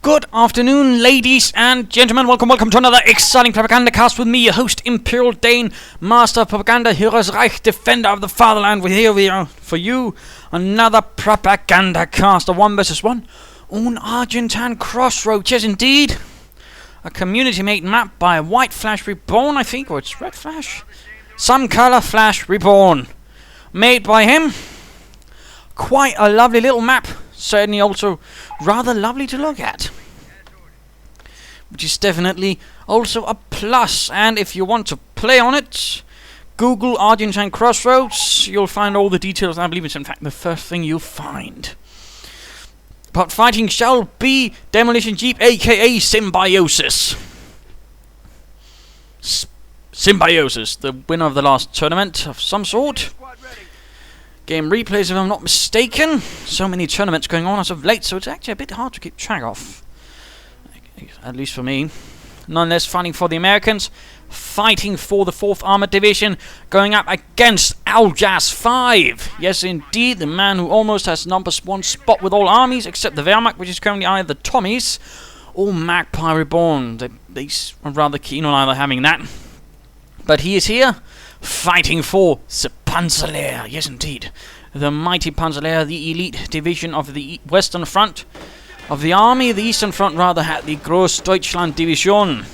Good afternoon, ladies and gentlemen. Welcome to another exciting Propagandacast with me, your host, Imperial Dane, Master of Propaganda, Heroes Reich, Defender of the Fatherland. Here we are for you, another Propagandacast, a 1 vs 1 on Argentan Crossroads. Yes, indeed, a community-made map by White Flash Reborn, I think, or it's Red Flash. Some color Flash Reborn, made by him. Quite a lovely little map. Certainly also rather lovely to look at, which is definitely also a plus. And if you want to play on it, Google Argentan Crossroads. You'll find all the details. I believe it's in fact the first thing you'll find. But fighting shall be Demolitionjeep, aka Symbiosis. Symbiosis, the winner of the last tournament of some sort. Game replays, if I'm not mistaken. So many tournaments going on as of late, so it's actually a bit hard to keep track of. At least for me. Nonetheless, fighting for the Americans. Fighting for the 4th Armored Division. Going up against Aljaz 5. Yes, indeed, the man who almost has #1 spot with all armies, except the Wehrmacht, which is currently either Tommies or Magpie Reborn. They are rather keen on either having that. But he is here, fighting for the Panzergrenadiers, yes indeed. The mighty Panzergrenadiers, the elite division of the Western Front of the army. The Eastern Front rather had the Großdeutschland Division.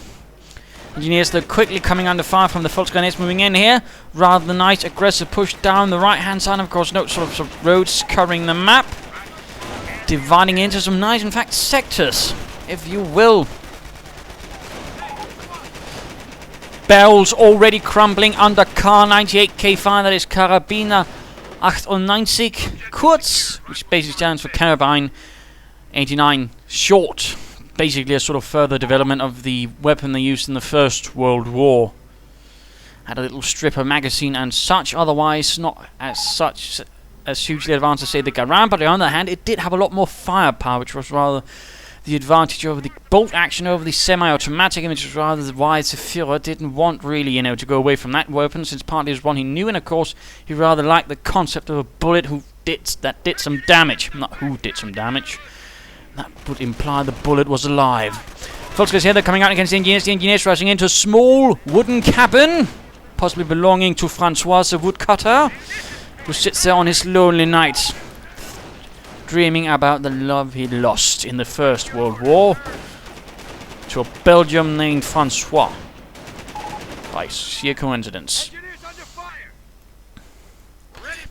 Engineers, they're quickly coming under fire from the Volksgrenadiers moving in here. Rather nice aggressive push down the right hand side. Of course, no sort of roads covering the map. Dividing into some nice, in fact, sectors, if you will. Barrels already crumbling under K98 K5, that is Karabiner 98 Kurz, which basically stands for Carabine 89 Short. Basically a sort of further development of the weapon they used in the First World War. Had a little stripper magazine and such, otherwise not as hugely advanced as say the Garand, but on the other hand it did have a lot more firepower, which was rather the advantage over the bolt action over the semi-automatic, which was rather why the Führer didn't want really, to go away from that weapon, since partly it was one he knew, and of course he rather liked the concept of a bullet that did some damage. Not who did some damage. That would imply the bullet was alive. Volksgrenadiers here, they're coming out against the Engineers. The Engineers rushing into a small wooden cabin, possibly belonging to Francois the woodcutter, who sits there on his lonely nights, dreaming about the love he lost in the First World War to a Belgium named Francois, by sheer coincidence.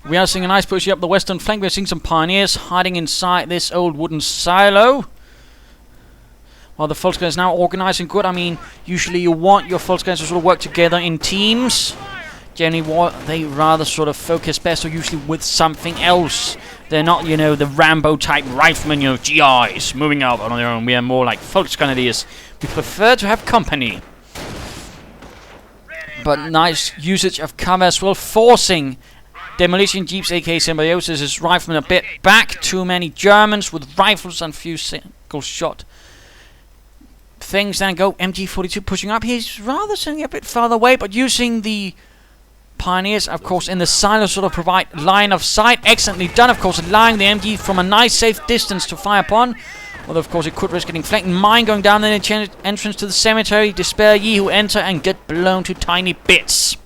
We are seeing a nice push up the western flank. We're seeing some pioneers hiding inside this old wooden silo, while the Volksgrenadiers is now organizing good. I mean, usually you want your Volksgrenadiers to sort of work together in teams. Generally, they rather sort of focus best, or usually with something else. They're not, the Rambo-type riflemen, GIs, moving out on their own. We are more like Volksgrenadiers. We prefer to have company. But nice usage of cover as well, forcing Demolitionjeeps, aka Symbiosis' riflemen a bit back. Too many Germans with rifles and few single-shot things. Then go MG42 pushing up. He's rather sitting a bit farther away, but using the pioneers, of course, in the silo sort of provide line of sight. Excellently done, of course, allowing the MG from a nice safe distance to fire upon. Although, of course, it could risk getting flanked. Mine going down the entrance to the cemetery. Despair ye who enter and get blown to tiny bits.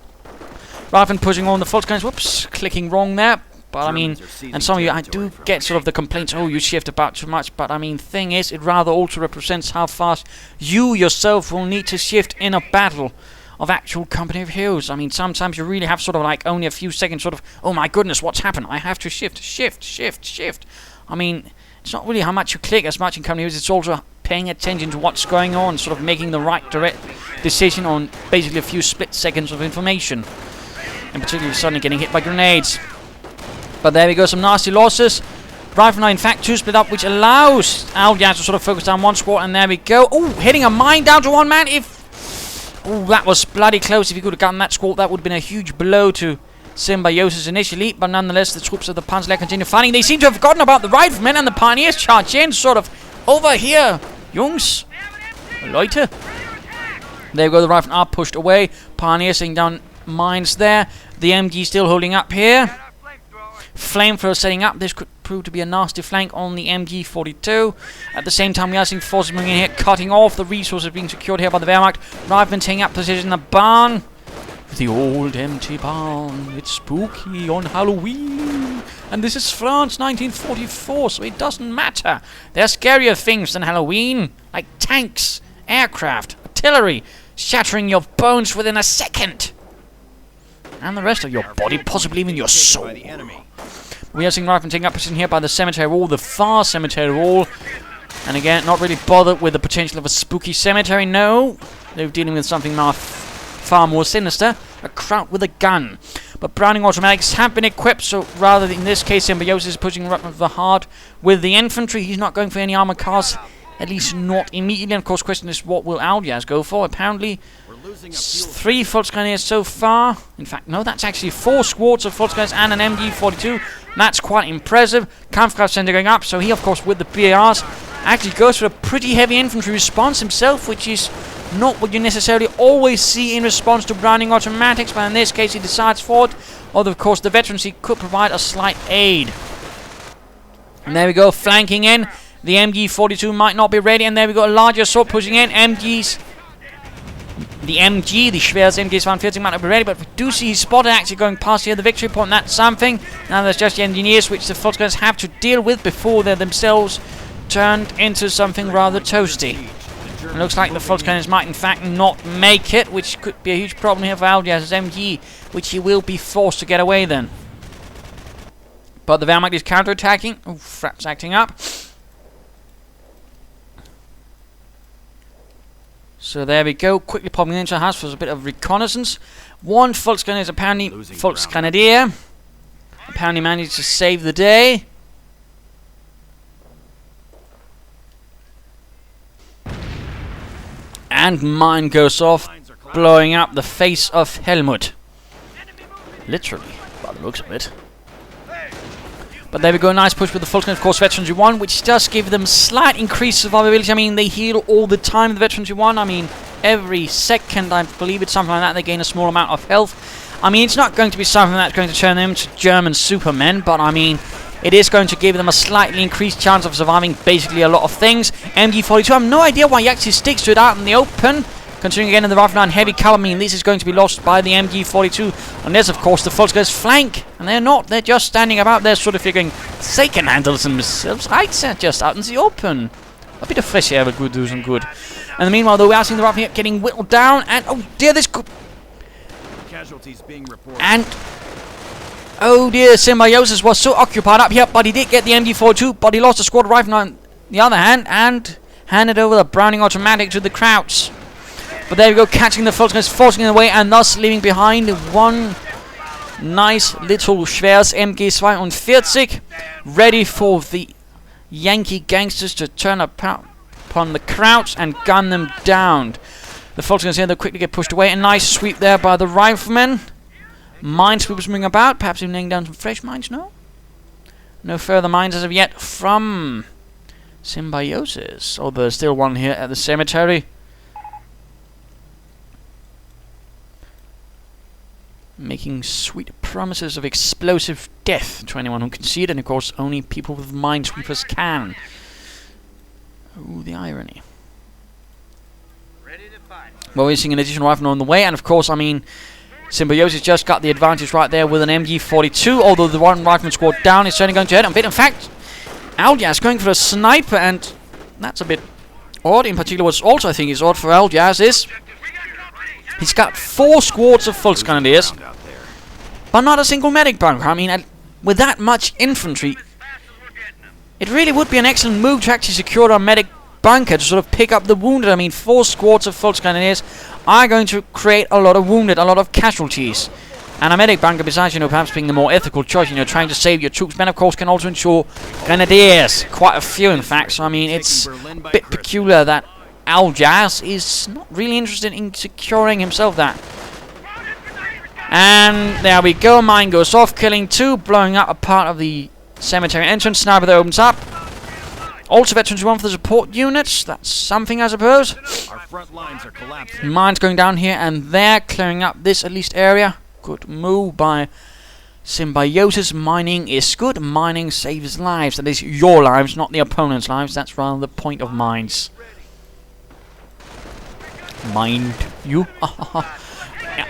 Rather than pushing on the Volksgrenadiers. Whoops, clicking wrong there. But I mean, and some of you, I do get sort of the complaints, oh, you shift about too much. But I mean, thing is, it rather also represents how fast you yourself will need to shift in a battle of actual company of heroes. I mean, sometimes you really have sort of like only a few seconds sort of, oh my goodness, what's happened? I have to shift. I mean, it's not really how much you click as much in company heroes, it's also paying attention to what's going on, sort of making the right direct decision on basically a few split seconds of information. And particularly suddenly getting hit by grenades. But there we go, some nasty losses. Riflemen in fact 2 split up, which allows Aljaz to sort of focus down one squad, and there we go. Oh, hitting a mine down to one man. Oh, that was bloody close. If you could have gotten that squad, that would have been a huge blow to Symbiosis initially. But nonetheless, the troops of the Panzergrenadiers continue fighting. They seem to have forgotten about the riflemen, and the pioneers charge in, sort of over here. Jungs, Leute. There we go, the riflemen are pushed away. Pioneers seeing down mines there. The MG still holding up here. flamethrower setting up. This could prove to be a nasty flank on the MG42. At the same time, we are seeing forces moving in here, cutting off the resources being secured here by the Wehrmacht. Riflemen taking up position in the barn. The old empty barn. It's spooky on Halloween. And this is France 1944, so it doesn't matter. There are scarier things than Halloween, like tanks, aircraft, artillery, shattering your bones within a second. And the rest of your body, possibly even your soul. We are seeing riflemen taking up position here by the cemetery wall, the far cemetery wall. And again, not really bothered with the potential of a spooky cemetery, no. They're dealing with something far more sinister, a Kraut with a gun. But Browning automatics have been equipped, so rather in this case, Symbiosis is pushing right the hard with the infantry. He's not going for any armored cars, at least not immediately. And of course, question is, what will Aljaz go for? Apparently, 3 Volksgrenadiers so far. In fact, no, that's actually 4 squads of Volksgrenadiers and an MG42. That's quite impressive. Kampfkraft center going up, so he, of course, with the BARs, actually goes for a pretty heavy infantry response himself, which is not what you necessarily always see in response to Browning automatics, but in this case he decides for it. Although, of course, the veterancy could provide a slight aid. And there we go, flanking in. The MG42 might not be ready, and there we go, a larger assault pushing in. The schweres MG42 might not be ready, but we do see his spotter actually going past here, the victory point. That's something. Now there's just the engineers, which the Volksgrenadiers have to deal with before they're themselves turned into something rather toasty. It looks like the Volksgrenadiers might in fact not make it, which could be a huge problem here for Aljaz's MG, which he will be forced to get away then. But the Wehrmacht is counter-attacking. Oh, Frapp's acting up. So there we go, quickly popping into the house for a bit of reconnaissance. One Volksgrenadier apparently managed to save the day. And mine goes off, blowing up the face of Helmut. Literally, by the looks of it. But there we go, nice push with the Volksgrenadiers, of course, Veterans 1, which does give them slight increased survivability. I mean, they heal all the time, the Veterans 1. I mean, every second, I believe it's something like that, they gain a small amount of health. I mean, it's not going to be something that's going to turn them into German supermen, but I mean, it is going to give them a slightly increased chance of surviving basically a lot of things. MG42, I have no idea why he actually sticks to it out in the open. Considering again in the Rifle 9 heavy caliber, I mean, this is going to be lost by the MG42. Unless, of course, the Volksgrenadiers flank. And they're not. They're just standing about there sort of figuring they can handle themselves. Right, they're just out in the open. A bit of fresh air would do some good. And meanwhile, though, we are seeing the Rifle getting whittled down. And, oh dear, this could... Casualties being reported. And... oh dear, Symbiosis was so occupied up here, but he did get the MG42, but he lost a squad rifle on the other hand, and handed over the Browning automatic to the Krauts. But there we go, catching the Volksgrenadiers, forcing it away, and thus leaving behind one nice little schweres MG42, ready for the Yankee gangsters to turn upon the Krauts and gun them down. The Volksgrenadiers here, they'll quickly get pushed away. A nice sweep there by the riflemen. Minesweepers moving about, perhaps even laying down some fresh mines, no? No further mines as of yet from Symbiosis. Although there's still one here at the cemetery. Making sweet promises of explosive death to anyone who can see it, and of course only people with minesweepers can. Ooh, the irony. Well, we're seeing an additional rifleman on the way, and of course, I mean, Symbiosis just got the advantage right there with an MG42, although the one rifleman squad down is certainly going to hit him a bit. In fact, Aljaz going for a sniper, and that's a bit odd. In particular, what's also I think is odd for Aljaz is he's got 4 squads of Volksgrenadiers, but not a single medic bunker. I mean, with that much infantry, it really would be an excellent move to actually secure a medic bunker to sort of pick up the wounded. I mean, 4 squads of Volksgrenadiers are going to create a lot of wounded, a lot of casualties. And a medic bunker, besides, you know, perhaps being the more ethical choice, you know, trying to save your troops, but of course can also ensure grenadiers. Quite a few, in fact. So, I mean, it's a bit peculiar that Aljaz is not really interested in securing himself that. And there we go. Mine goes off, killing 2, blowing up a part of the cemetery entrance. Sniper that opens up. Also, Veterans 1 for the support units. That's something, I suppose. Our front lines are collapsing. Mines going down here and there, clearing up this at least area. Good move by Symbiosis. Mining is good. Mining saves lives. That is your lives, not the opponent's lives. That's rather the point of mines. Mind you.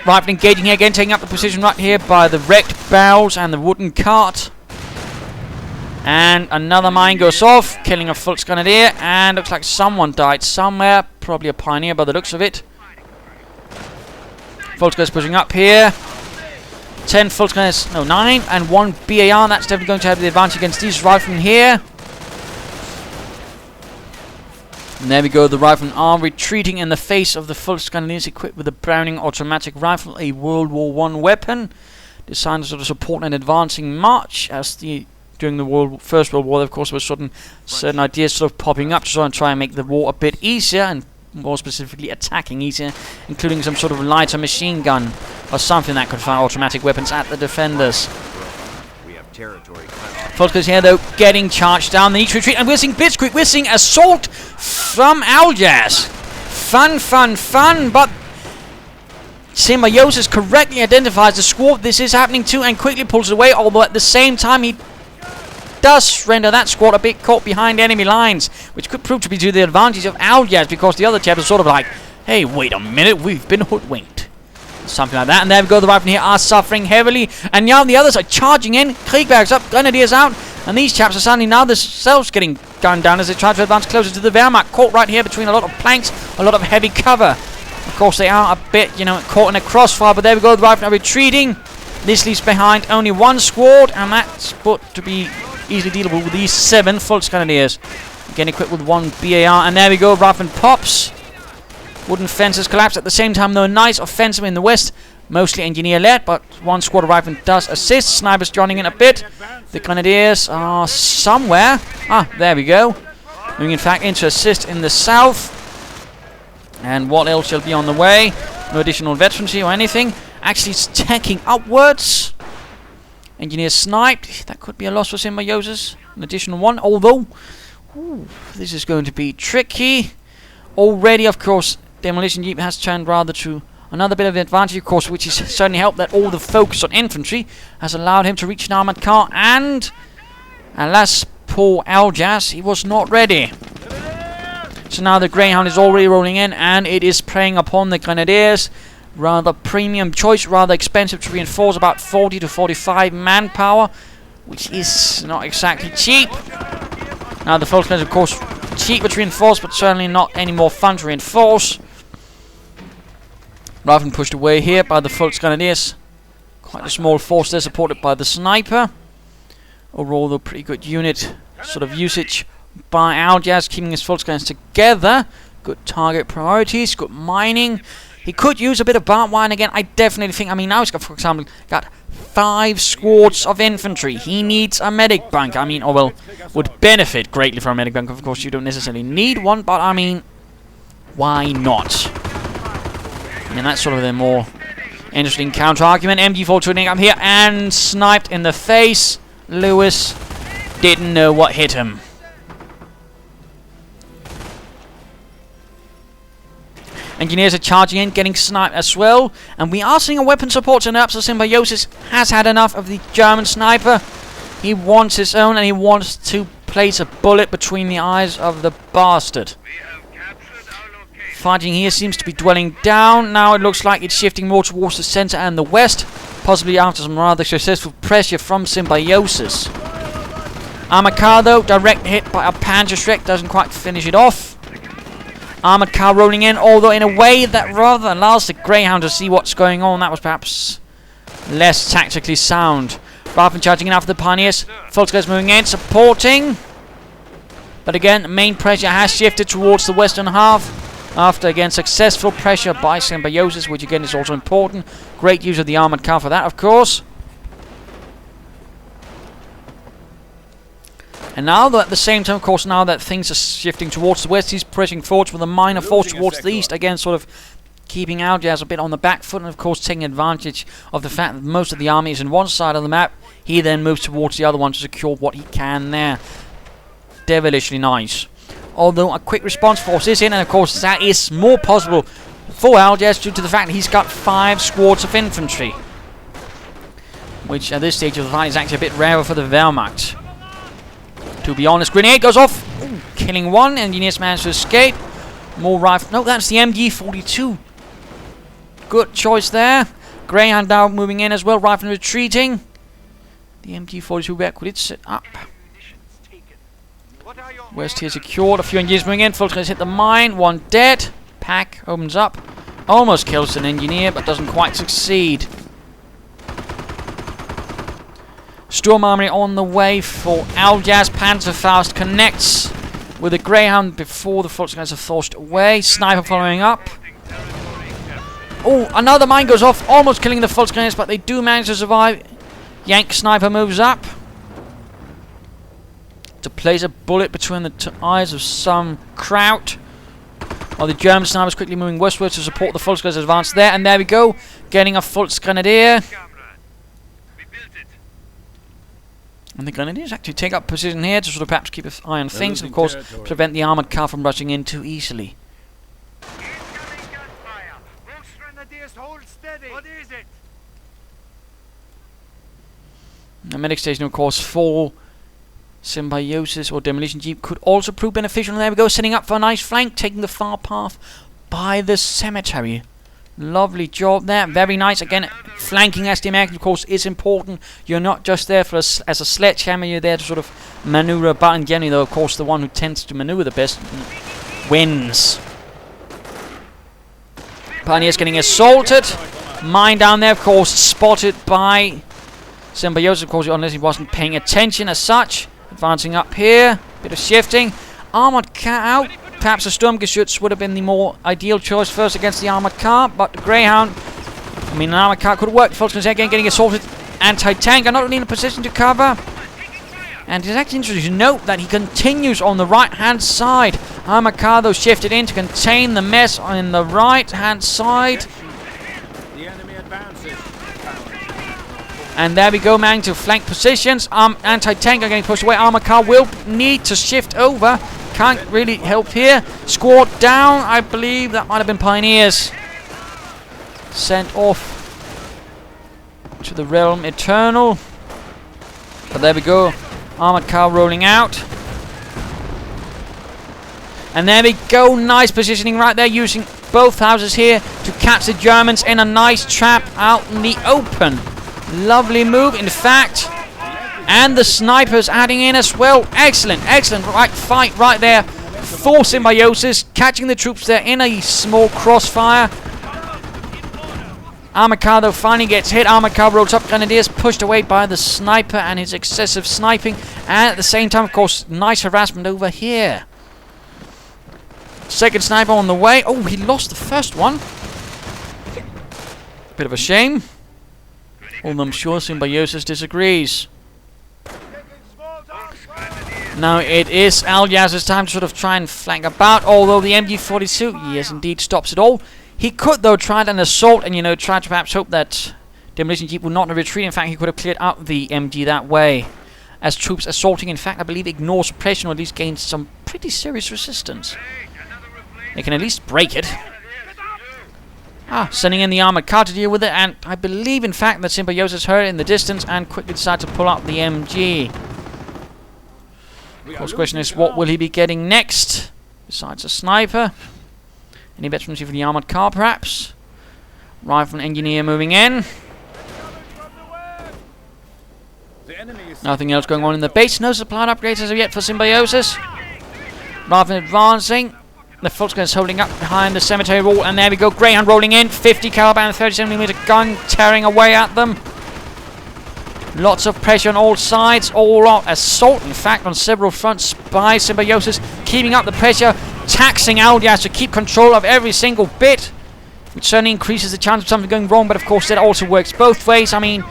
Rifle engaging here again, taking up the position right here by the wrecked barrels and the wooden cart. And another mine goes off, killing a Volksgrenadier, and looks like someone died somewhere. Probably a pioneer by the looks of it. Volksgrenadiers pushing up here. 10 Volksgrenadiers, no, 9, and 1 BAR. That's definitely going to have the advantage against these riflemen here. And there we go, the riflemen are retreating in the face of the Volksgrenadiers equipped with a Browning automatic rifle, a World War I weapon, designed to sort of support an advancing march. As during the First World War, of course, there were certain ideas sort of popping up to try and make the war a bit easier, and more specifically attacking easier, including some sort of lighter machine gun or something that could fire automatic weapons at the defenders. We have territory. Volksgrenadiers here though getting charged down. They need to retreat, and we're seeing blitzkrieg. We're seeing assault from Aljaz. Fun, but Symbiosis correctly identifies the squad this is happening to and quickly pulls it away, although at the same time he does render that squad a bit caught behind enemy lines, which could prove to be to the advantage of Aljaz, because the other chaps are sort of like, hey, wait a minute, we've been hoodwinked. Something like that. And there we go, the riflemen here are suffering heavily, and now the others are charging in. Kriegberg's up, Grenadiers out, and these chaps are suddenly now themselves getting gunned down as they try to advance closer to the Wehrmacht, caught right here between a lot of planks, a lot of heavy cover. Of course, they are a bit, caught in a crossfire, but there we go, the riflemen are retreating. This leaves behind only one squad, and that's put to be easily dealable with these 7 Volksgrenadiers. Again equipped with 1 BAR, and there we go, rifleman pops. Wooden fences collapse at the same time, though. A nice offensive in the west, mostly engineer-led, but one squad of riflemen does assist. Snipers joining in a bit. The Grenadiers are somewhere. Ah, there we go. Moving, in fact, in to assist in the south. And what else shall be on the way? No additional veterancy or anything. Actually, it's tacking upwards. Engineer sniped. That could be a loss for Symbiosis. An additional one, although this is going to be tricky. Already, of course, Demolition Jeep has turned rather to another bit of advantage, of course, which has certainly helped that all the focus on infantry has allowed him to reach an armoured car, and alas, poor Aljaz, he was not ready. So now the Greyhound is already rolling in, and it is preying upon the Grenadiers. Rather premium choice, rather expensive to reinforce, about 40 to 45 manpower, which is not exactly cheap. Now the Volksgrenadiers, of course, cheaper to reinforce, but certainly not any more fun to reinforce. Riflemen pushed away here by the Volksgrenadiers. Quite a small force there, supported by the sniper. Overall, though, pretty good unit sort of usage by Aljaz, keeping his Volksgrenadiers together. Good target priorities, good mining. He could use a bit of barbed wire, and again, I definitely think, now he's got, for example, got 5 squads of infantry. He needs a medic bunker. Would benefit greatly from a medic bunker. Of course, you don't necessarily need one, but why not? And that's sort of the more interesting counter-argument. MG4 tuning up here and sniped in the face. Lewis didn't know what hit him. Engineers are charging in, getting sniped as well. And we are seeing a weapon support turn up, so Symbiosis has had enough of the German sniper. He wants his own, and he wants to place a bullet between the eyes of the bastard. Fighting here seems to be dwelling down. Now it looks like it's shifting more towards the center and the west, possibly after some rather successful pressure from Symbiosis. Armored car, though, direct hit by a Panzergrenadier, doesn't quite finish it off. Armored car rolling in, although in a way that rather allows the Greyhound to see what's going on. That was perhaps less tactically sound. Riflemen charging in after the Pioneers. Volksgrenadiers moving in, supporting. But again, main pressure has shifted towards the western half. After, again, successful pressure by Symbiosis, which again is also important. Great use of the armored car for that, of course. And now, though, at the same time, of course, now that things are shifting towards the west, he's pressing forwards with a minor force towards the east. Again, sort of keeping Aljaz a bit on the back foot, and of course taking advantage of the fact that most of the army is in one side of the map. He then moves towards the other one to secure what he can there. Devilishly nice. Although a quick response force is in, and of course that is more possible for Aljaz due to the fact that he's got 5 squads of infantry. which at this stage of the fight is actually a bit rarer for the Wehrmacht. To be honest, grenade goes off, ooh, killing one. Engineers managed to escape. More rifle. No, that's the MG42. Good choice there. Greyhound now moving in as well. Rifle retreating. The MG42 back with it set up. West here secured. A few engineers moving in. Fulton's hit the mine. One dead. Pack opens up. Almost kills an engineer, but doesn't quite succeed. Storm Armory on the way for Aljaz. Panther fast connects with a Greyhound before the Fulton guys are forced away. Sniper following up. Oh, another mine goes off, almost killing the Fulton guys, but they do manage to survive. Yank Sniper moves up to place a bullet between the eyes of some Kraut, while the German sniper is quickly moving westwards to support the Volksgrenadiers advance there. And there we go, getting a Volksgrenadier. And the Grenadiers actually take up position here to sort of perhaps keep an eye on things, and of course prevent the armoured car from rushing in too easily. The medic station, of course, for Symbiosis or Demolition Jeep could also prove beneficial. And there we go, setting up for a nice flank, taking the far path by the cemetery. Lovely job there, very nice. Again, flanking as the American, of course, is important. You're not just there for as a sledgehammer, you're there to sort of maneuver about. And generally, though, of course, the one who tends to maneuver the best wins. Pioneers getting assaulted. Mine down there, of course, spotted by Symbiosis, of course, unless he wasn't paying attention as such. Advancing up here, bit of shifting. Armoured car out. Perhaps a Sturmgeschütz would have been the more ideal choice first against the armoured car, but the Greyhound, I mean, an armoured car could work. Volkswagen again getting assaulted. Anti-tank are not really in a position to cover. And it's actually interesting to note that he continues on the right-hand side. Armoured car, though, shifted in to contain the mess on the right-hand side. And there we go, man, to flank positions. Anti-tank are getting pushed away. Armoured car will need to shift over. Can't really help here. Squad down. I believe that might have been Pioneers. Sent off to the realm eternal. But there we go. Armoured car rolling out. And there we go. Nice positioning right there, using both houses here to catch the Germans in a nice trap out in the open. Lovely move, in fact. And the snipers adding in as well. Excellent, excellent fight right there for Symbiosis. Catching the troops there in a small crossfire. Armoured car, though, finally gets hit. Armoured car rolls up. Grenadiers pushed away by the sniper and his excessive sniping. And at the same time, of course, nice harassment over here. Second sniper on the way. Oh, he lost the first one. Bit of a shame. Although I'm sure Symbiosis disagrees. Now it is Aljaz's time to sort of try and flank about, although the MG42, yes, indeed, stops it all. He could, though, try an assault and, you know, try to perhaps hope that Demolition Jeep would not retreat. In fact, he could have cleared out the MG that way. As troops assaulting, in fact, I believe, ignore suppression, or at least gain some pretty serious resistance. They can at least break it. Sending in the armoured car to deal with it, and I believe, in fact, that Symbiosis heard it in the distance and quickly decided to pull up the MG. Of course, the question is, what will he be getting next? Besides a sniper? Any veterans for the armoured car, perhaps? Rifle and engineer moving in. Nothing else going on in the base. No supply upgrades as of yet for Symbiosis. Rifle advancing. The Volkswagen is holding up behind the cemetery wall, and there we go. Greyhound rolling in. 50 caliber and 37mm gun tearing away at them. Lots of pressure on all sides. All out assault, in fact, on several fronts by Symbiosis, keeping up the pressure, taxing Aljaz to keep control of every single bit, which certainly increases the chance of something going wrong. But of course, that also works both ways. I mean,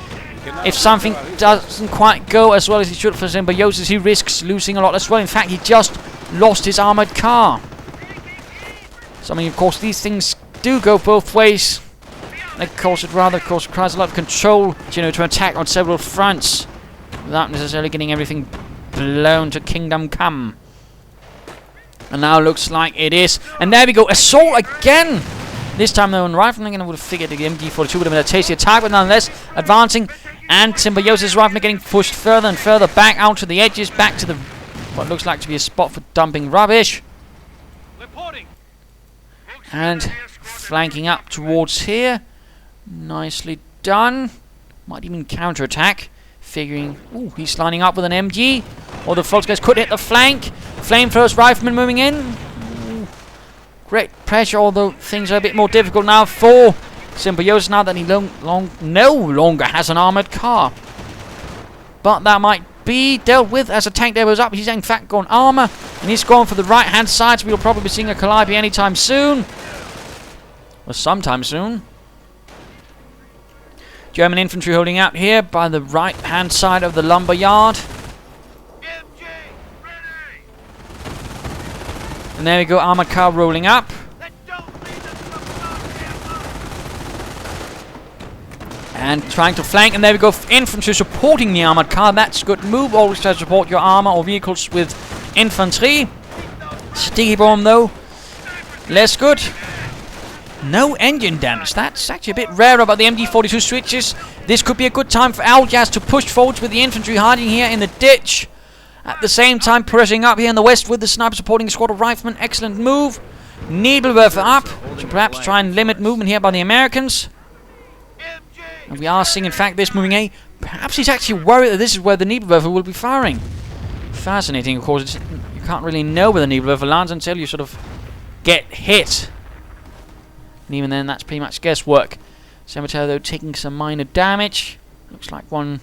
if something doesn't quite go as well as it should for Symbiosis, he risks losing a lot as well. In fact, he just lost his armored car. So, I mean, of course, these things do go both ways. And of course, it rather, of course, requires a lot of control, you know, to attack on several fronts without necessarily getting everything blown to kingdom come. And now looks like it is. And there we go, assault again! This time, though, on rifling, I would have figured the MG42 would have been a tasty attack, but nonetheless, advancing. And Symbiosis riflemen are getting pushed further and further back out to the edges, back to the what looks like to be a spot for dumping rubbish. And flanking up towards here. Nicely done. Might even counterattack. Figuring, ooh, he's lining up with an MG. Or the Volksguys could hit the flank. Flamethrowers riflemen moving in. Ooh. Great pressure, although things are a bit more difficult now for Symbiosis now that he no longer has an armoured car. But that might be dealt with as a tank there goes up. He's in fact gone armour. And he's gone for the right hand side, so we'll probably be seeing a Calliope anytime soon. Or sometime soon. German infantry holding out here by the right hand side of the lumber yard. And there we go, armoured car rolling up. And trying to flank, and there we go, infantry supporting the armoured car. That's a good move. Always try to support your armour or vehicles with infantry. Sticky bomb though, less good. No engine damage. That's actually a bit rarer about the MD-42 switches. This could be a good time for Aljaz to push forwards with the infantry hiding here in the ditch. At the same time, pressing up here in the west with the sniper supporting a squad of riflemen. Excellent move. Nebelwerfer up to perhaps try and limit movement here by the Americans. And we are seeing, in fact, this moving A. Perhaps he's actually worried that this is where the Nebelwerfer will be firing. Fascinating, of course. You can't really know where the Nebelwerfer lands until you sort of get hit. And even then, that's pretty much guesswork. Cemetery, though, taking some minor damage. Looks like one...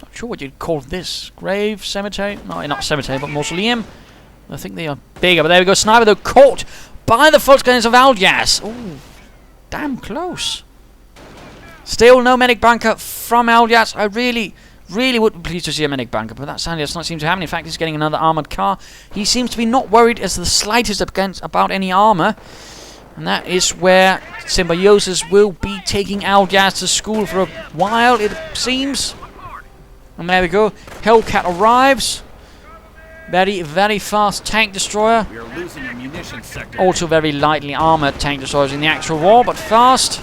Not sure what you'd call this. Grave? Cemetery? No, not cemetery, but mausoleum. I think they are bigger. But there we go. Sniper, though, caught by the Volksguys of Aljaz. Ooh, damn close. Still no medic bunker from Aljaz. I really would be pleased to see a medic bunker, but that sadly does not seem to happen. In fact, he's getting another armoured car. He seems to be not worried as the slightest about any armour. And that is where Symbiosis will be taking Aljaz to school for a while, it seems. And there we go. Hellcat arrives. Very, very fast tank destroyer. We are losing a munitions sector. Also very lightly armoured tank destroyers in the actual war, but fast.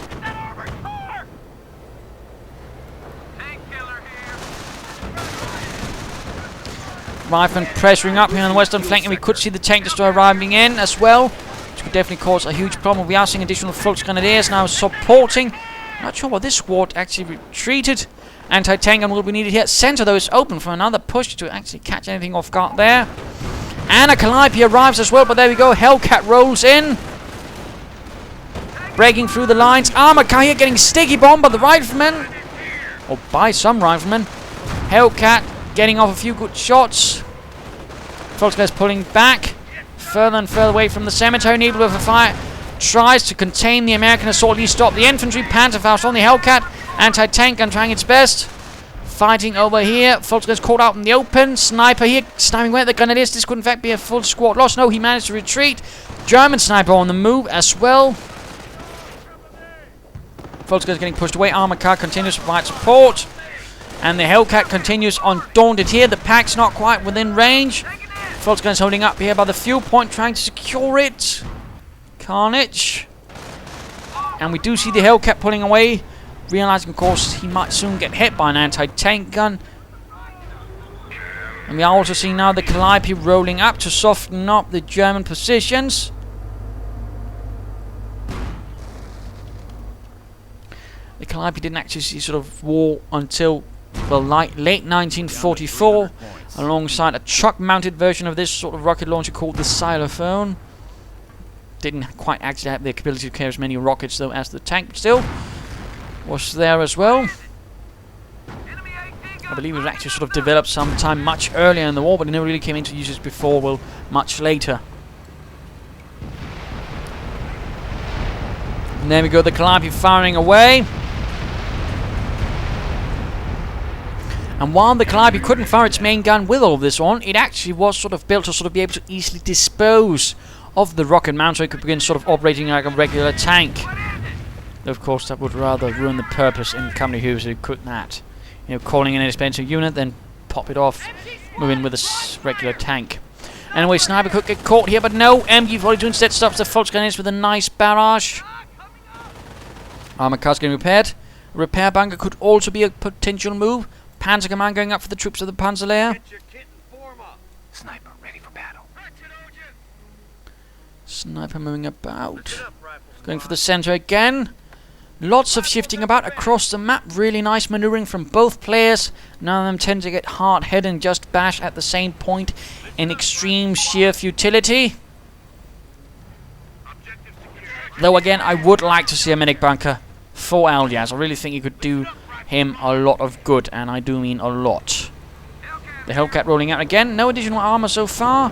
Riflemen pressuring up here on the western flank, and we could see the tank destroyer arriving in as well, which could definitely cause a huge problem. We are seeing additional Volksgrenadiers now supporting. Not sure what this squad actually retreated. Anti-tank gun will be needed here. Center, though, is open for another push to actually catch anything off guard there. And a Calliope arrives as well, but there we go. Hellcat rolls in. Breaking through the lines. Armored car here getting sticky bombed by the riflemen. Or by some riflemen. Hellcat getting off a few good shots. Volksguys pulling back. Further and further away from the cemetery. Nebelwerfer fire tries to contain the American assault. At least stop the infantry. Panther fires on the Hellcat. Anti-tank gun trying its best. Fighting over here. Volksguys caught out in the open. Sniper here. Sniping where the Grenadiers. This could in fact be a full squad loss. No, he managed to retreat. German sniper on the move as well. Volksguys getting pushed away. Armored car continues to provide support. And the Hellcat continues undaunted here. The pack's not quite within range. Volksguys holding up here by the fuel point, trying to secure it. Carnage. And we do see the Hellcat pulling away. Realizing, of course, he might soon get hit by an anti-tank gun. And we are also seeing now the Calliope rolling up to soften up the German positions. The Calliope didn't actually see sort of war until the late 1944, alongside a truck-mounted version of this sort of rocket launcher called the Xylophone. Didn't quite actually have the ability to carry as many rockets, though, as the tank, but still was there as well. I believe it was actually sort of developed sometime much earlier in the war, but it never really came into use before, well, much later. And there we go, the Calliope firing away. And while the Calliope couldn't fire its main gun with all of this on, it actually was sort of built to sort of be able to easily dispose of the rocket mount, so it could begin sort of operating like a regular tank. Of course, that would rather ruin the purpose in company who could that. You know, calling in an expensive unit, then pop it off, move in with a regular tank. Anyway, sniper could get caught here, but no. MG-42 instead stops the Volksgrenadiers with a nice barrage. Armored car's getting repaired. Repair bunker could also be a potential move. Panzer command going up for the troops of the Panzer layer. Sniper ready for battle. Sniper moving about. Going for the center again. Lots of shifting about across the map. Really nice maneuvering from both players. None of them tend to get hard-headed and just bash at the same point in extreme sheer futility. Though again, I would like to see a medic bunker for Aljaz. I really think you could do him a lot of good, and I do mean a lot. The Hellcat rolling out again. No additional armor so far.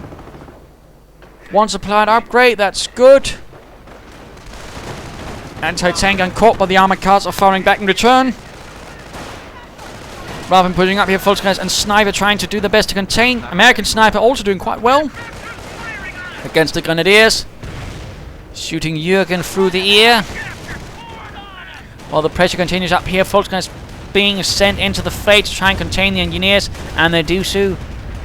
One supplied upgrade, that's good. Anti-tank gun caught, but the armored cars are firing back in return. Rather than pushing up here, Volkswagen and Sniper trying to do their best to contain. American Sniper also doing quite well against the Grenadiers. Shooting Jürgen through the ear. While the pressure continues up here, Volkswagen being sent into the fray to try and contain the engineers, and they do so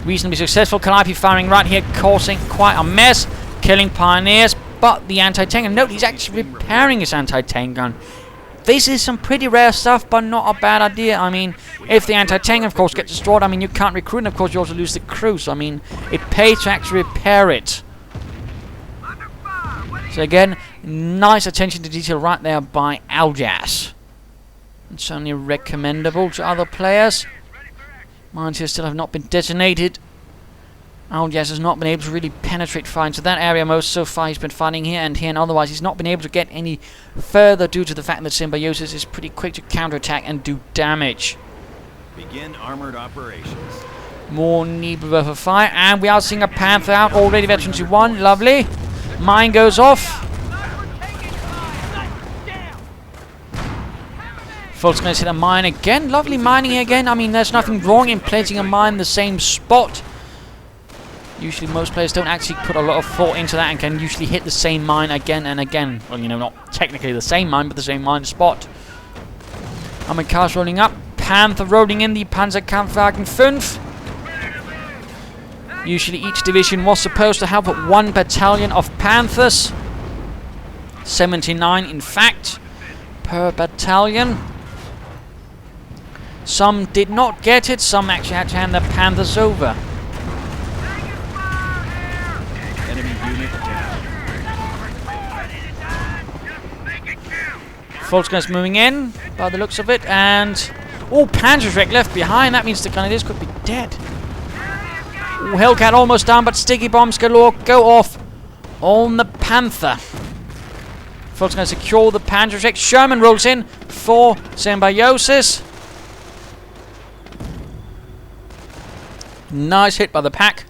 reasonably successful. Calliope firing right here, causing quite a mess, killing Pioneers, but the anti-tank, and note he's actually repairing his anti-tank gun. This is some pretty rare stuff, but not a bad idea. I mean, if the anti-tank, of course, gets destroyed, I mean, you can't recruit, and of course, you also lose the crew, so I mean, it pays to actually repair it. So again, nice attention to detail right there by Aljaz. It's certainly recommendable to other players. Mines here still have not been detonated. Aljaz has not been able to really penetrate far into that area. Most so far he's been fighting here and here, and otherwise he's not been able to get any further due to the fact that Symbiosis is pretty quick to counterattack and do damage. Begin armored operations. More Nebelwerfer fire, and we are seeing a Panther out already. Veteran 2-1, lovely. Mine goes off. Volkswagen hit a mine again. Lovely mining again. I mean, there's nothing wrong in placing a mine in the same spot. Usually most players don't actually put a lot of thought into that and can usually hit the same mine again and again. Well, you know, not technically the same mine, but the same mine spot. Armored cars rolling up. Panther rolling in the Panzergrenadiers 5. Usually each division was supposed to have 1 battalion of Panthers. 79 in fact per battalion. Some did not get it, some actually had to hand their Panthers over. Enemy unit down. Volkswagen's moving in by the looks of it, and oh, Panzergrenadiers left behind. That means the Grenadiers could be dead. Ooh, Hellcat almost down, but sticky bombs galore go off on the Panther. Volkswagen secure the Panzergrenadiers. Sherman rolls in for Symbiosis. Nice hit by the pack.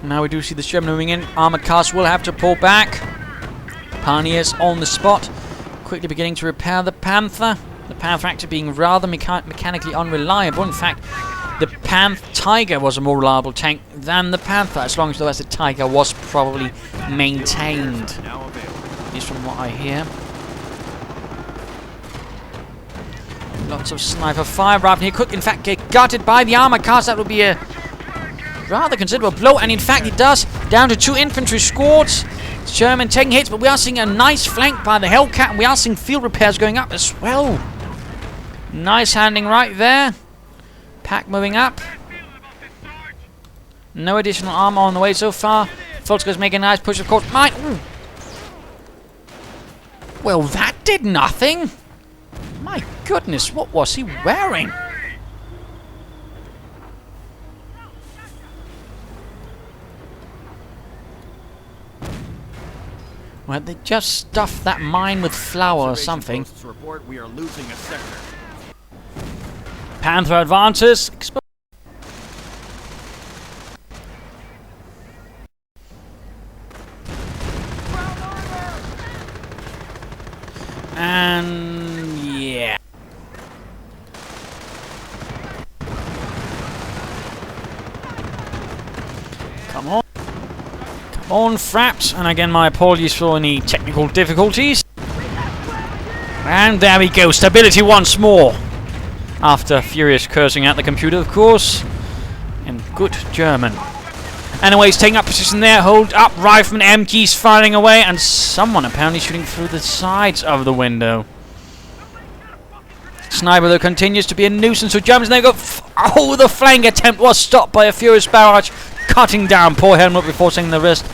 Now we do see the Sherman moving in. Armored cars will have to pull back. Pioneers on the spot, quickly beginning to repair the Panther. The Panther actually being rather mechanically unreliable. In fact, the Tiger was a more reliable tank than the Panther, as long as the Tiger was probably maintained. At least from what I hear. Lots of sniper fire right here. Could in fact get gutted by the armor cars. That would be a rather considerable blow, and in fact it does. Down to 2 infantry squads. Sherman taking hits, but we are seeing a nice flank by the Hellcat, and we are seeing field repairs going up as well. Nice handling right there. Pack moving up. No additional armor on the way so far. Volkswagen's making a nice push, of course. Mine. Ooh. Well, that did nothing. My goodness, what was he wearing? Well, they just stuffed that mine with flour or something. Report we are losing a sector. Panther advances. And yeah. Come on. Come on, Fraps. And again, my apologies for any technical difficulties. And there we go. Stability once more. After furious cursing at the computer, of course. In good German. Anyway, he's taking up position there. Hold up, rifleman MG's firing away, and someone apparently shooting through the sides of the window. Sniper, though, continues to be a nuisance. So Germans now go. Oh, the flank attempt was stopped by a furious barrage, cutting down poor Helmut before seeing the rest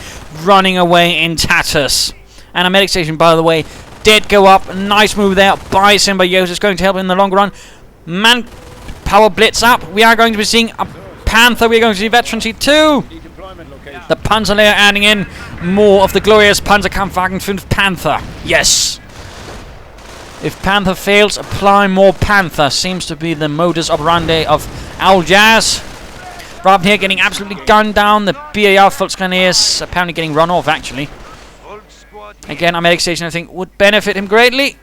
running away in tatters. And a medic station, by the way, did go up. Nice move there by Symbiosis, going to help in the long run. Manpower blitz up. We are going to be seeing a Panther. We're going to see veterancy too. The Panzer layer adding in more of the glorious Panzerkampfwagen 5 Panther. Yes. If Panther fails, apply more Panther. Seems to be the modus operandi of Aljaz. Rather here getting absolutely gunned down. The BAR Volksgrenadiers apparently getting run off, actually. Again, our medic station, I think, would benefit him greatly.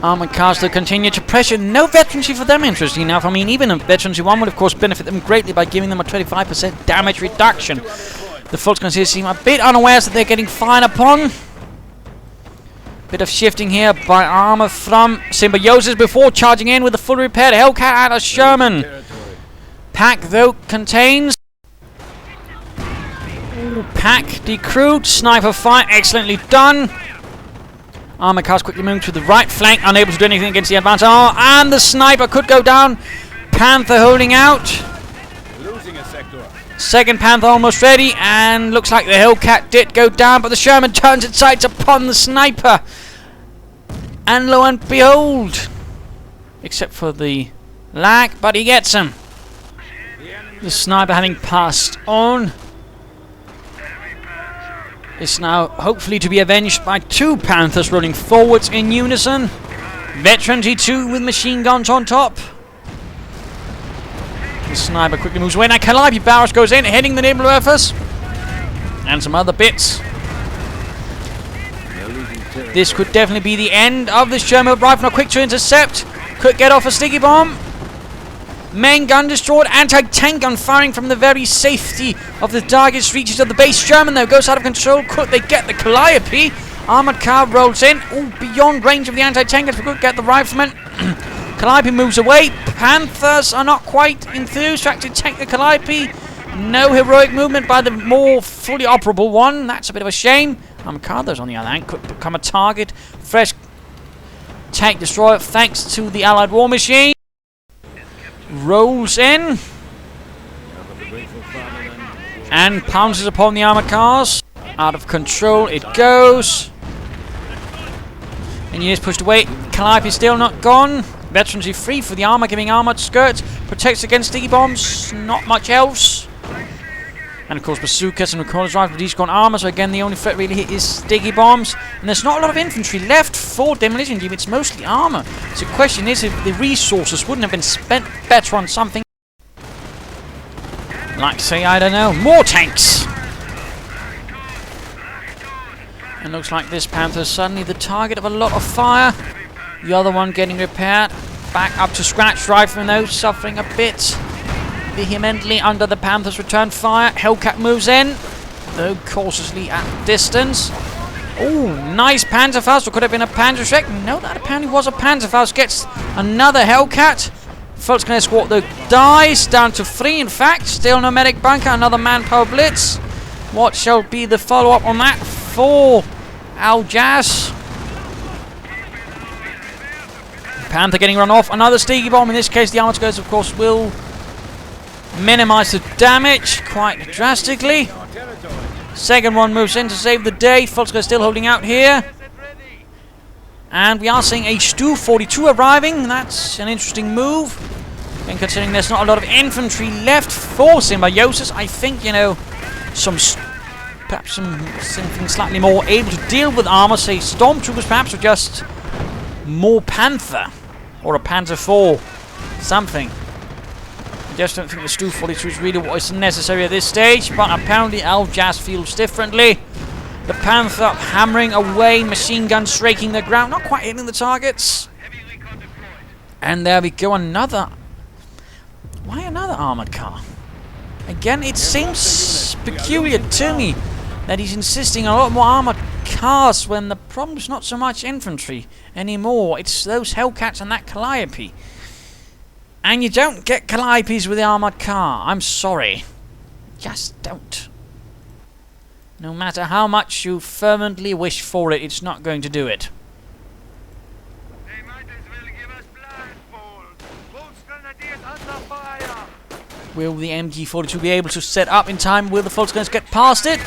Armored cars, though, continue to pressure. No veterancy for them, interesting enough. I mean, even a veterancy one would, of course, benefit them greatly by giving them a 25% damage reduction. The Volksgrenadiers seem a bit unawares that they're getting fired upon. Bit of shifting here by armor from Symbiosis before charging in with a fully repaired Hellcat out of Sherman. Pack, though, contains. Ooh, pack decrewed. Sniper fire, excellently done. Armor cars quickly moving to the right flank, unable to do anything against the advance. Oh, and the sniper could go down. Panther holding out. Losing a sector. Second Panther almost ready, and looks like the Hellcat did go down, but the Sherman turns its sights upon the sniper. And lo and behold, except for the lag, but he gets him. The sniper, having passed on, is now hopefully to be avenged by two Panthers rolling forwards in unison. Veteran T2 with machine guns on top. The sniper quickly moves away. Now Calliope barrage goes in, hitting the naval surface. And some other bits. This could definitely be the end of this Sherman rifle. Now quick to intercept. Could get off a sticky bomb. Main gun destroyed. Anti-tank gun firing from the very safety of the darkest reaches of the base. Sherman, though, goes out of control. Could they get the Calliope? Armored car rolls in. Oh, beyond range of the anti-tank guns. We could get the rifleman. Calliope moves away. Panthers are not quite enthused to actually take the Calliope. No heroic movement by the more fully operable one. That's a bit of a shame. Armored car, those on the other hand, could become a target. Fresh tank destroyer, thanks to the Allied war machine. Rolls in and pounces upon the armored cars. Out of control it goes. And units pushed away. Calliope still not gone. Veterancy free for the armor, giving armored skirts. Protects against sticky bombs. Not much else. And of course bazookas and recorders rifle with Descon armor. So again, the only threat really here is sticky bombs. And there's not a lot of infantry left for demolition jeep. It's mostly armor. So the question is if the resources wouldn't have been spent better on something like, say, I don't know, more tanks. And looks like this Panther is suddenly the target of a lot of fire. The other one getting repaired. Back up to scratch. Rifleman, though, suffering a bit vehemently under the Panther's return fire. Hellcat moves in, though cautiously at distance. Oh, nice Panzerfaust. Or could have been a Panzerschreck. No, that apparently was a Panzerfaust. Gets another Hellcat. Volksgrenadier squad, though, dies. Down to 3, in fact. Still no medic bunker. Another manpower blitz. What shall be the follow-up on that for Aljaz? Panther getting run off. Another sticky bomb. In this case, the armored skirts, of course, will minimize the damage quite drastically. Second one moves in to save the day. Volksgrenadier still holding out here. And we are seeing a Stu 42 arriving. That's an interesting move. And considering there's not a lot of infantry left for Symbiosis, I think, you know, perhaps something slightly more able to deal with armor, say Stormtroopers perhaps, or just more Panther. Or a Panzer IV. Something. I just don't think the Stu 42 is really what is necessary at this stage, but apparently Aljaz feels differently. The Panther hammering away, machine guns striking the ground, not quite hitting the targets. And there we go, another. Why another armored car? Again, it seems peculiar to me that he's insisting on a lot more armored cars when the problem's not so much infantry anymore. It's those Hellcats and that Calliope. And you don't get Calliopes with the armored car. I'm sorry. just don't. No matter how much you fervently wish for it, it's not going to do it. They might as well give us blindfold. Panzergrenadiers under fire. Will the MG42 be able to set up in time? Will the Volksgunners get past it?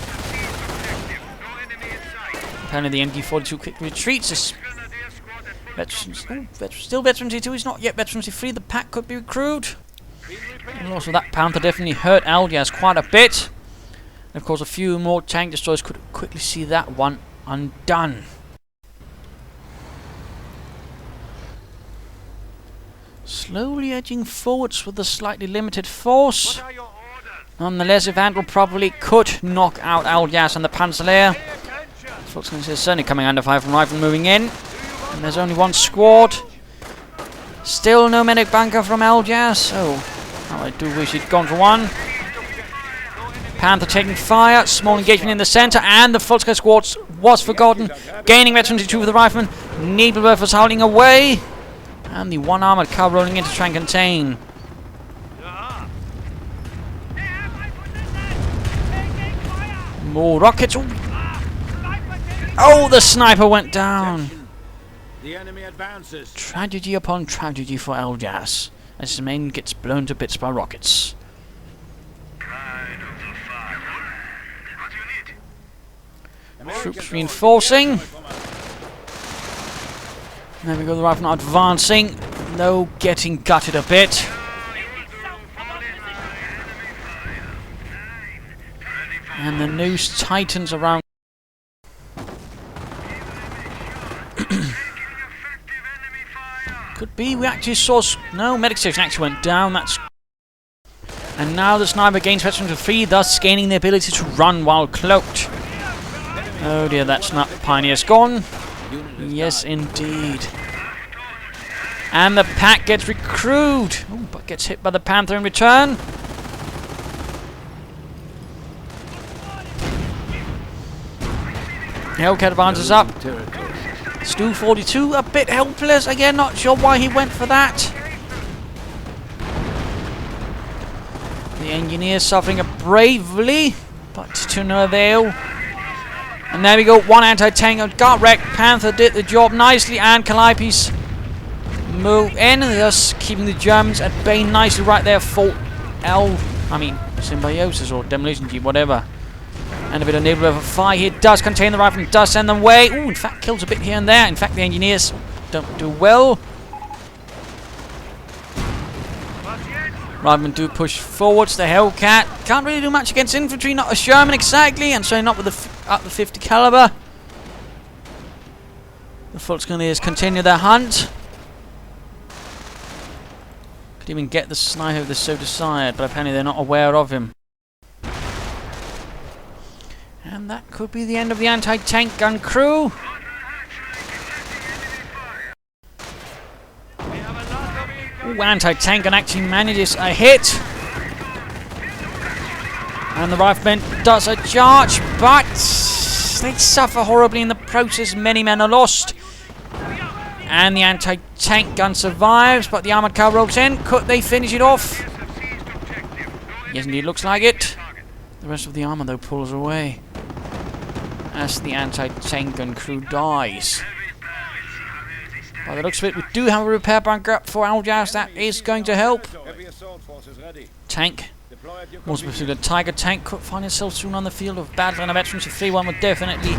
Apparently the MG42 quickly retreats. Still Veteran T2 is not yet Veteran T3. The pack could be recruited. And also that Panther definitely hurt Aljaz quite a bit. And of course a few more tank destroyers could quickly see that one undone. Slowly edging forwards with a slightly limited force. Nonetheless, if handled properly, could knock out Aljaz and the Panzergrenadiers. Volksgunners is certainly coming under fire from rifle moving in. And there's only one squad. Still no medic bunker from Aljaz. Oh, I do wish he'd gone for one. Panther taking fire. Small engagement in the center. And the Volksgunners squad was forgotten. Gaining Veteran 22 with the rifleman. Nebelwerfer was howling away. And the one armored car rolling in to try and contain. More rockets. Oh, the sniper went down. The enemy advances. Tragedy upon tragedy for Aljaz, as his main gets blown to bits by rockets. Troops reinforcing. There we go, the rifle not advancing. No, getting gutted a bit. And the noose tightens around. Could be, we actually saw... No, medic station actually went down, that's... And now the sniper gains veteran to 3, thus gaining the ability to run while cloaked. Oh dear, that's not... Pioneer's gone. Yes, indeed. And the pack gets recruited. Oh, but gets hit by the Panther in return. Hellcat advances up. Stu 42 a bit helpless again, not sure why he went for that. The engineer suffering bravely, but to no avail. And there we go, one anti-tank got wrecked. Panther did the job nicely, and Calliope's move in, thus keeping the Germans at bay nicely right there for Symbiosis or Demolition Jeep, whatever. And a bit of Nebelwerfer fire here does contain the rifle and does send them away. Ooh, in fact, kills a bit here and there. In fact, the engineers don't do well. Riflemen do push forwards. The Hellcat can't really do much against infantry, not a Sherman exactly, and so not with the up the 50 caliber. The Volksgunners continue their hunt. Could even get the sniper if they so desired, but apparently they're not aware of him. And that could be the end of the anti-tank gun crew. Ooh, anti-tank gun actually manages a hit. And the rifleman does a charge, but they suffer horribly in the process. Many men are lost. And the anti-tank gun survives, but the armored car rolls in. Could they finish it off? Yes, indeed, looks like it. The rest of the armor, though, pulls away as the anti-tank gun crew dies. By the looks of it, we do have a repair bunker up for Aljaz. That is going to help. Tank. More specifically, the Tiger tank could find itself soon on the field of battle, and a veteran to 3-1 would definitely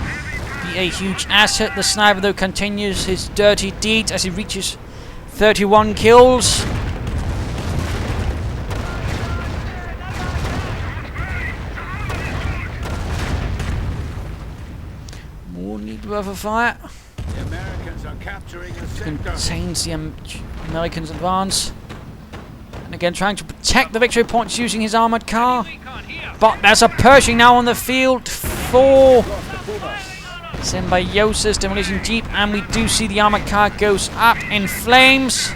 be a huge asset. The sniper, though, continues his dirty deeds as he reaches 31 kills. More Nebelwerfer fire. The Americans are capturing a sector. Contains the Americans' advance. And again, trying to protect the victory points using his armored car. But there's a Pershing now on the field for Symbiosis Demolition Jeep, and we do see the armored car goes up in flames.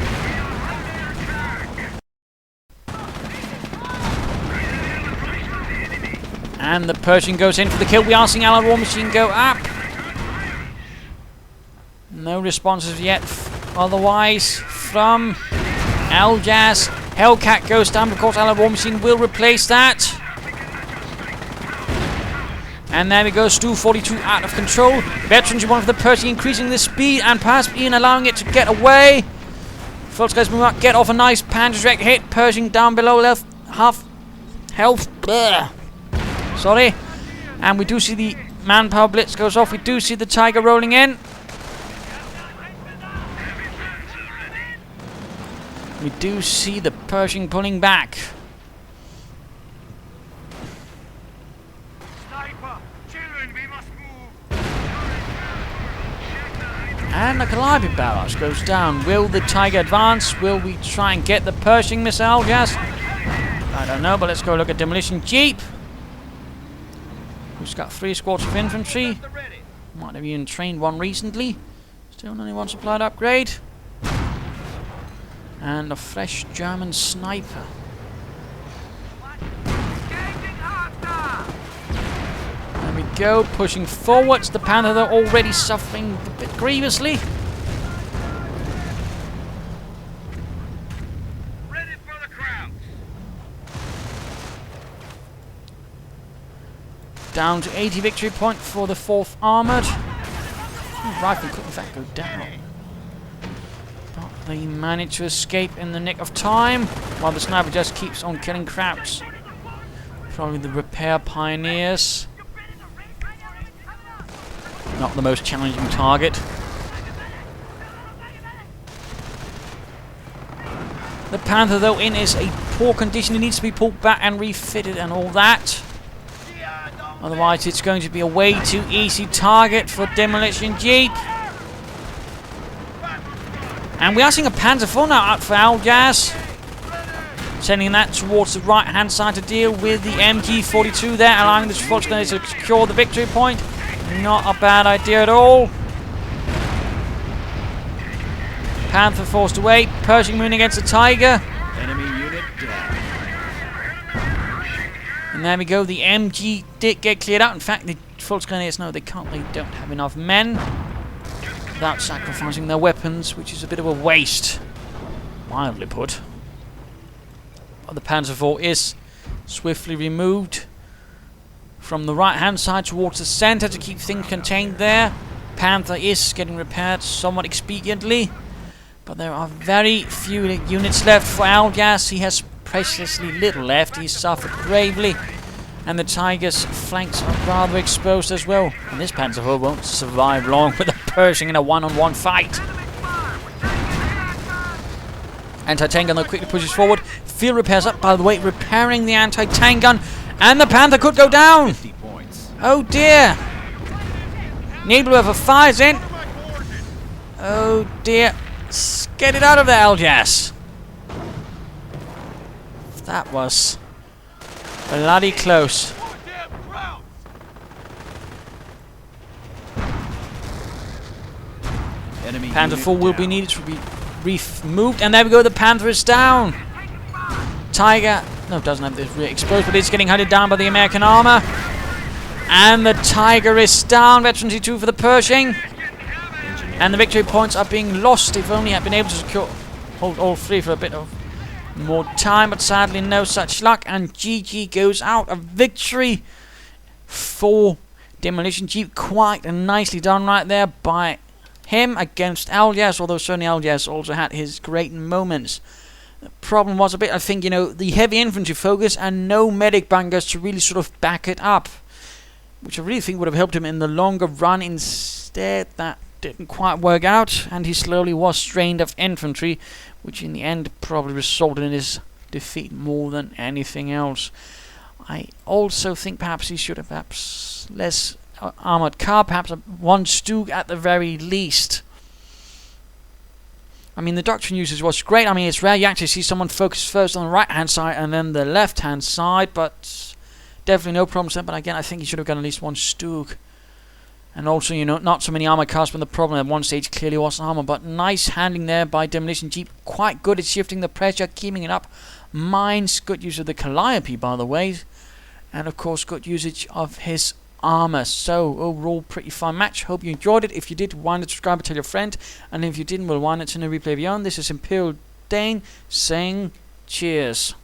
And the Pershing goes in for the kill. We are seeing Allied War Machine go up. No responses yet otherwise from Aljaz. Hellcat goes down, of course. Allied War Machine will replace that. And there we go, Stu 42 out of control. Veterans, one of the Pershing increasing the speed and past Ian, allowing it to get away. Folks, guys, move up, get off a nice Panzer direct hit. Pershing down below left, half health. Bleh. Sorry. And we do see the manpower blitz goes off. We do see the Tiger rolling in. We do see the Pershing pulling back. Children, we must move. And the Calliope barrage goes down. Will the Tiger advance? Will we try and get the Pershing missile? Yes. I don't know, but let's go look at Demolition Jeep. Who's got 3 squads of infantry. Might have even trained one recently. Still only one supplied upgrade. And a fresh German sniper. There we go, pushing forwards. The Panther, they're already suffering a bit grievously. Ready for the crowd. Down to 80 victory point for the 4th Armoured. Rifle could in fact go down. But they manage to escape in the nick of time, while the sniper just keeps on killing crabs. Probably the repair pioneers. Not the most challenging target. The Panther, though, in is a poor condition. It needs to be pulled back and refitted and all that. Otherwise, it's going to be a way too easy target for Demolition Jeep. And we are seeing a Panzer IV now out for Aljaz. Sending that towards the right-hand side to deal with the MG42 there, allowing the Skirmishes to secure the victory point. Not a bad idea at all. Panther forced away. Pershing moving against the Tiger. Enemy unit down. And there we go. The MG did get cleared out. In fact, the Grenadiers know they can't. They don't have enough men without sacrificing their weapons, which is a bit of a waste. Mildly put. But the Panzer IV is swiftly removed from the right-hand side towards the center to keep things contained there. Panther is getting repaired somewhat expediently, but there are very few units left for Aljaz. He has preciously little left. He's suffered gravely, and the Tiger's flanks are rather exposed as well. And this Panzer IV won't survive long with a Pershing in a one-on-one fight. Anti-tank gun though quickly pushes forward. Field repairs up, by the way, repairing the anti-tank gun. And the Panther could go down! Oh dear! Needleweather fires in. Oh dear. Get it out of there, Aljaz. That was bloody close. Panther IV will be needed to be removed. And there we go, the Panther is down. Tiger, no, doesn't have this really exposed, but it's getting hunted down by the American armor. And the Tiger is down. Veteran C2 for the Pershing. And the victory points are being lost. If only had been able to hold all 3 for a bit of more time, but sadly no such luck. And GG goes out. A victory for Demolition Jeep. Quite nicely done right there by him against Aljaz, although certainly Aljaz also had his great moments. The problem was a bit, I think, the heavy infantry focus and no medic bunkers to really sort of back it up, which I really think would have helped him in the longer run. Instead, that didn't quite work out, and he slowly was strained of infantry, which in the end probably resulted in his defeat more than anything else. I also think perhaps he should have perhaps less armored car, perhaps one Stug at the very least. I mean, the doctrine usage was great. I mean, it's rare you actually see someone focus first on the right-hand side and then the left-hand side, but definitely no problems there. But again, I think he should have got at least one Stug. And also, not so many armor cars, but the problem at one stage clearly was armor. But nice handling there by Demolition Jeep. Quite good at shifting the pressure, keeping it up. Mines, good use of the Calliope, by the way. And of course, good usage of his armor. So overall, pretty fun match. Hope you enjoyed it. If you did, why not subscribe and tell your friend, and if you didn't, well, why not turn a replay beyond. This is Imperial Dane saying cheers.